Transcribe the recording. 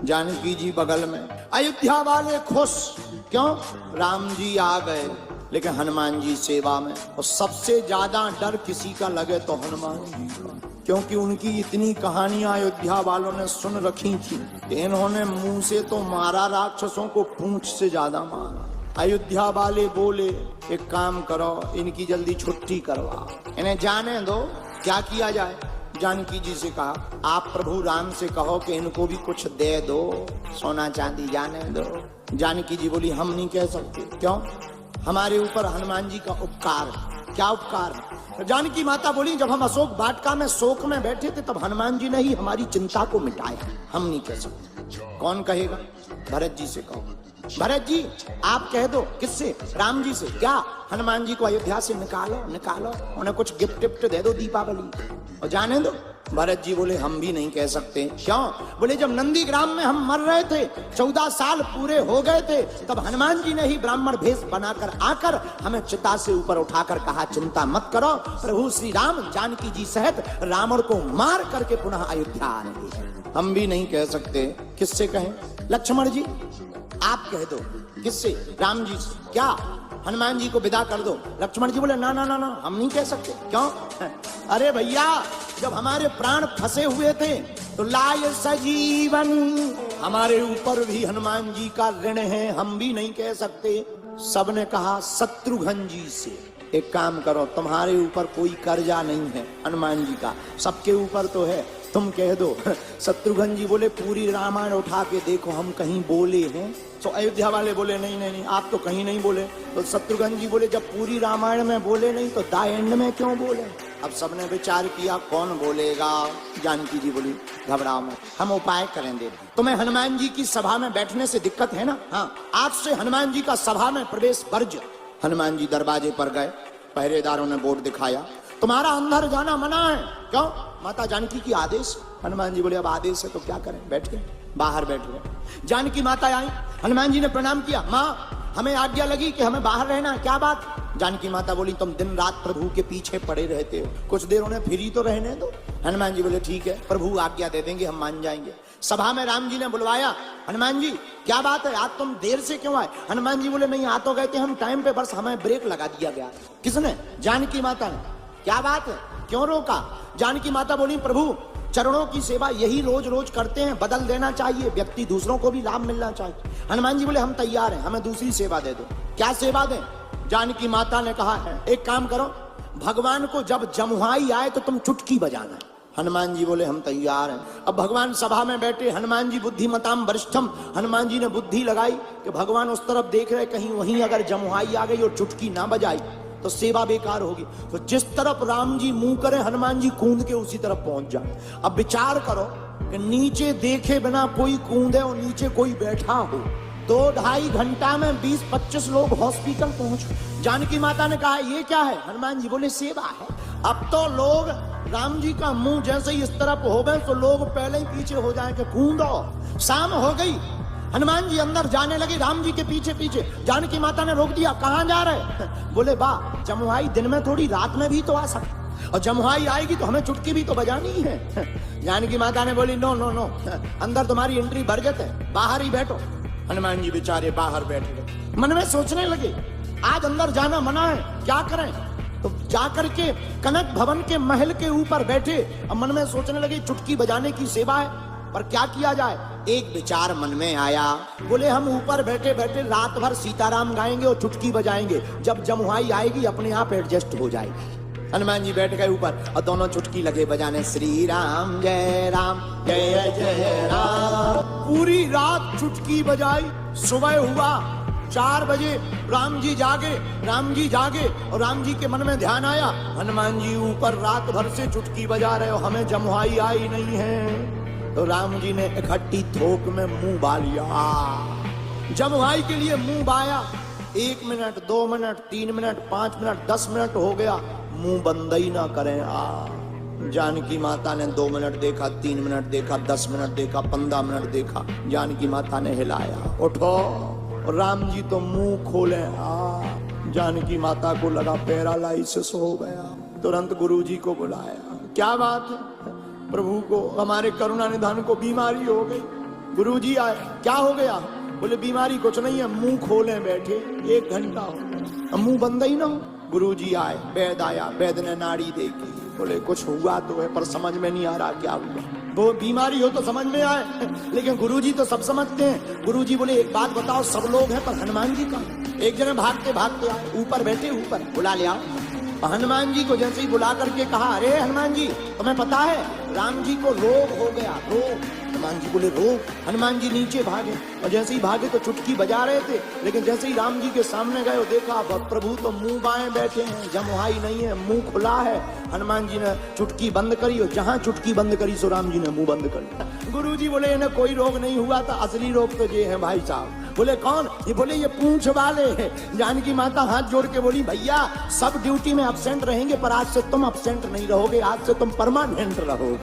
जानकी जी बगल में। अयोध्या वाले खुश, क्यों? राम जी आ गए, लेकिन हनुमान जी सेवा में। और सबसे ज्यादा डर किसी का लगे तो हनुमान जी का, क्योंकि उनकी इतनी कहानियां अयोध्या वालों ने सुन रखी थी कि इन्होंने मुंह से तो मारा राक्षसों को, पूंछ से ज्यादा मारा। अयोध्या वाले बोले एक काम करो, इनकी जल्दी छुट्टी करवा, इन्हें जाने दो। क्या किया जाए? जानकी जी से कहा, आप प्रभु राम से कहो कि इनको भी कुछ दे दो, सोना चांदी जाने दो। जानकी जी बोली हम नहीं कह सकते। क्यों? हमारे ऊपर हनुमान जी का उपकार है। क्या उपकार है? जानकी माता बोली जब हम अशोक वाटिका में शोक में बैठे थे तब हनुमान जी ने ही हमारी चिंता को मिटाया, हम नहीं कह सकते। कौन कहेगा? भरत जी से कहो। भरत जी आप कह दो। किससे? राम जी से। क्या? हनुमान जी को अयोध्या से निकालो, निकालो, उन्हें कुछ गिफ्ट टिफ्ट दे दो दीपावली और जाने दो। भरत जी बोले हम भी नहीं कह सकते। क्यों? बोले जब नंदीग्राम में हम मर रहे थे, 14 साल पूरे हो गए थे, तब हनुमान जी ने ही ब्राह्मण भेष बनाकर आकर हमें चिता से ऊपर उठाकर कहा चिंता मत करो, प्रभु श्री राम जानकी जी सहित रावण को मार करके पुनः अयोध्या आएंगे। हम भी नहीं कह सकते। किससे कहें? लक्ष्मण जी आप कह दो। किससे? राम जी से। क्या? हनुमान जी को विदा कर दो। लक्ष्मण जी बोले ना ना ना ना, हम नहीं कह सकते। क्यों? अरे भैया जब हमारे प्राण फंसे हुए थे तो लाय सजीवन, हमारे ऊपर भी हनुमान जी का ऋण है, हम भी नहीं कह सकते। सबने कहा शत्रुघ्न जी से। एक काम करो, तुम्हारे ऊपर कोई कर्जा नहीं है हनुमान जी का, सबके ऊपर तो है, तुम कह दो। शत्रुघ्न जी बोले पूरी रामायण उठा के देखो हम कहीं बोले हैं? तो अयोध्या वाले बोले नहीं नहीं नहीं, आप तो कहीं नहीं बोले। तो शत्रुघ्न जी बोले जब पूरी रामायण में बोले नहीं तो द एंड में क्यों बोले? अब सबने विचार किया कौन बोलेगा। जानकी जी बोली घबराओ मत, हम उपाय करेंगे। तुम्हें हनुमान जी की सभा में बैठने से दिक्कत है ना? हाँ, आज से हनुमान जी का सभा में प्रवेश वर्ज्य। हनुमान जी दरवाजे पर गए, पहरेदारों ने बोर्ड दिखाया तुम्हारा अंदर जाना मना है। क्यों? माता जानकी की आदेश। हनुमान जी बोले अब आदेश है तो क्या करें? बैठ गए, बाहर बैठ गए। जानकी माता आई, हनुमान जी ने प्रणाम किया, माँ हमें आज्ञा लगी कि हमें बाहर रहना। क्या बात? जानकी माता बोली तुम दिन रात प्रभु के पीछे पड़े रहते हो, कुछ देर उन्हें फ्री तो रहने दो। हनुमान जी बोले ठीक है, प्रभु आज्ञा दे देंगे, हम मान जाएंगे। सभा में राम जी ने बुलवाया, हनुमान जी क्या बात है, आज तुम देर से क्यों आए? हनुमान जी बोले नहीं आ तो गए थे हम टाइम पे, बस हमें ब्रेक लगा दिया गया। किसने? जानकी माता ने। क्या बात है, क्यों रोका? जानकी माता बोली प्रभु चरणों की सेवा यही रोज रोज करते हैं, बदल देना चाहिए, व्यक्ति दूसरों को भी लाभ मिलना चाहिए। हनुमान जी बोले हम तैयार हैं, हमें दूसरी सेवा दे दो। क्या सेवा दें? जानकी माता ने कहा है एक काम करो, भगवान को जब जमुहाई आए तो तुम चुटकी बजाना। हनुमान जी बोले हम तैयार हैं। अब भगवान सभा में बैठे, हनुमान जी बुद्धिमताम वरिष्ठम, हनुमान जी ने बुद्धि लगाई कि भगवान उस तरफ देख रहे, कहीं वहीं अगर जमुहाई आ गई और चुटकी ना बजाई तो सेवा बेकार होगी। तो जिस तरफ राम जी मुंह करे हनुमान जी कूद के उसी तरफ पहुंच जाए। अब विचार करो कि नीचे देखे बिना कोई कूदे और नीचे कोई बैठा हो, 2-2.5 घंटा में 20-25 लोग हॉस्पिटल पहुंचे। जानकी माता ने कहा ये क्या है? हनुमान जी बोले सेवा है। अब तो लोग राम जी का मुंह जैसे ही इस तरफ हो गए तो लोग पहले ही पीछे हो जाए कि कूदो। शाम हो गई, हनुमान जी अंदर जाने लगे राम जी के पीछे पीछे। जानकी माता ने रोक दिया, कहां जा रहे? बोले बा जमुहाई दिन में थोड़ी रात में भी तो आ सकती, और जमुहाई आएगी तो हमें चुटकी भी तो बजानी है। जानकी माता ने बोली नो नो नो, अंदर तुम्हारी एंट्री बरगत है, बाहर ही बैठो। हनुमान जी बेचारे बाहर बैठ गए, मन में सोचने लगे आज अंदर जाना मना है, क्या करें? तो जाकर के कनक भवन के महल के ऊपर बैठे, अब मन में सोचने लगे चुटकी बजाने की सेवा है, पर क्या किया जाए? एक विचार मन में आया, बोले हम ऊपर बैठे बैठे रात भर सीताराम गाएंगे और चुटकी बजाएंगे, जब जमुहाई आएगी अपने आप एडजस्ट हो जाएगी। हनुमान जी बैठ गए ऊपर और दोनों चुटकी लगे बजाने, श्री राम जय जय जय राम। पूरी रात चुटकी बजाई। सुबह हुआ 4 बजे, राम जी जागे और राम जी के मन में ध्यान आया हनुमान जी ऊपर रात भर से चुटकी बजा रहे हो, हमें जमुहाई आई नहीं है। तो राम जी ने इकट्ठी थोक में मुंह बा लिया, जमुहाई के लिए मुंह बाया। 1 minute, 2 minute, 3 minute, 5 minute, 10 minute हो गया, मुंह बंद ही ना करें। जानकी माता ने 2 मिनट देखा, 3 मिनट देखा, 10 मिनट देखा, 15 मिनट देखा। जानकी माता ने हिलाया, उठो। राम जी तो मुंह खोले। जानकी माता को लगा पैरालाइसिस हो गया। तुरंत गुरु जी को बुलाया, क्या बात है? प्रभु को, हमारे करुणा निधान को बीमारी हो गई। गुरुजी आए, क्या हो गया? बोले बीमारी कुछ नहीं है, मुंह खोले बैठे 1 घंटा हो गया, मुंह बंद ही ना हो। गुरुजी आए, वैद आया, वैद ने नाड़ी देखी, बोले कुछ हुआ तो है पर समझ में नहीं आ रहा क्या हुआ। वो बीमारी हो तो समझ में आए, लेकिन गुरुजी तो सब समझते हैं। गुरुजी बोले एक बात बताओ, सब लोग हैं पर हनुमान जी का। एक जने भागते भागते आए, ऊपर बैठे, ऊपर बुला ले आओ। हनुमान जी को जैसे ही बुला करके कहा, अरे हनुमान जी तुम्हें पता है राम जी को रोग हो गया, रोग। हनुमान जी बोले रोग? हनुमान जी नीचे भागे, और जैसे ही भागे तो चुटकी बजा रहे थे, लेकिन जैसे ही राम जी के सामने गए देखा प्रभु तो मुंह बाएं बैठे हैं, जमुहाई नहीं है, मुंह खुला है। हनुमान जी ने चुटकी बंद करी, और जहां चुटकी बंद करी सो राम जी ने मुंह बंद कर लिया। गुरु जी बोले इन्हें कोई रोग नहीं हुआ था, असली रोग तो ये है भाई साहब। बोले कौन? ये बोले ये पूंछ वाले हैं। जानकी माता हाथ जोड़ के बोली, भैया सब ड्यूटी में अब्सेंट रहेंगे पर आज से तुम अब्सेंट नहीं रहोगे, आज से तुम परमानेंट रहोगे।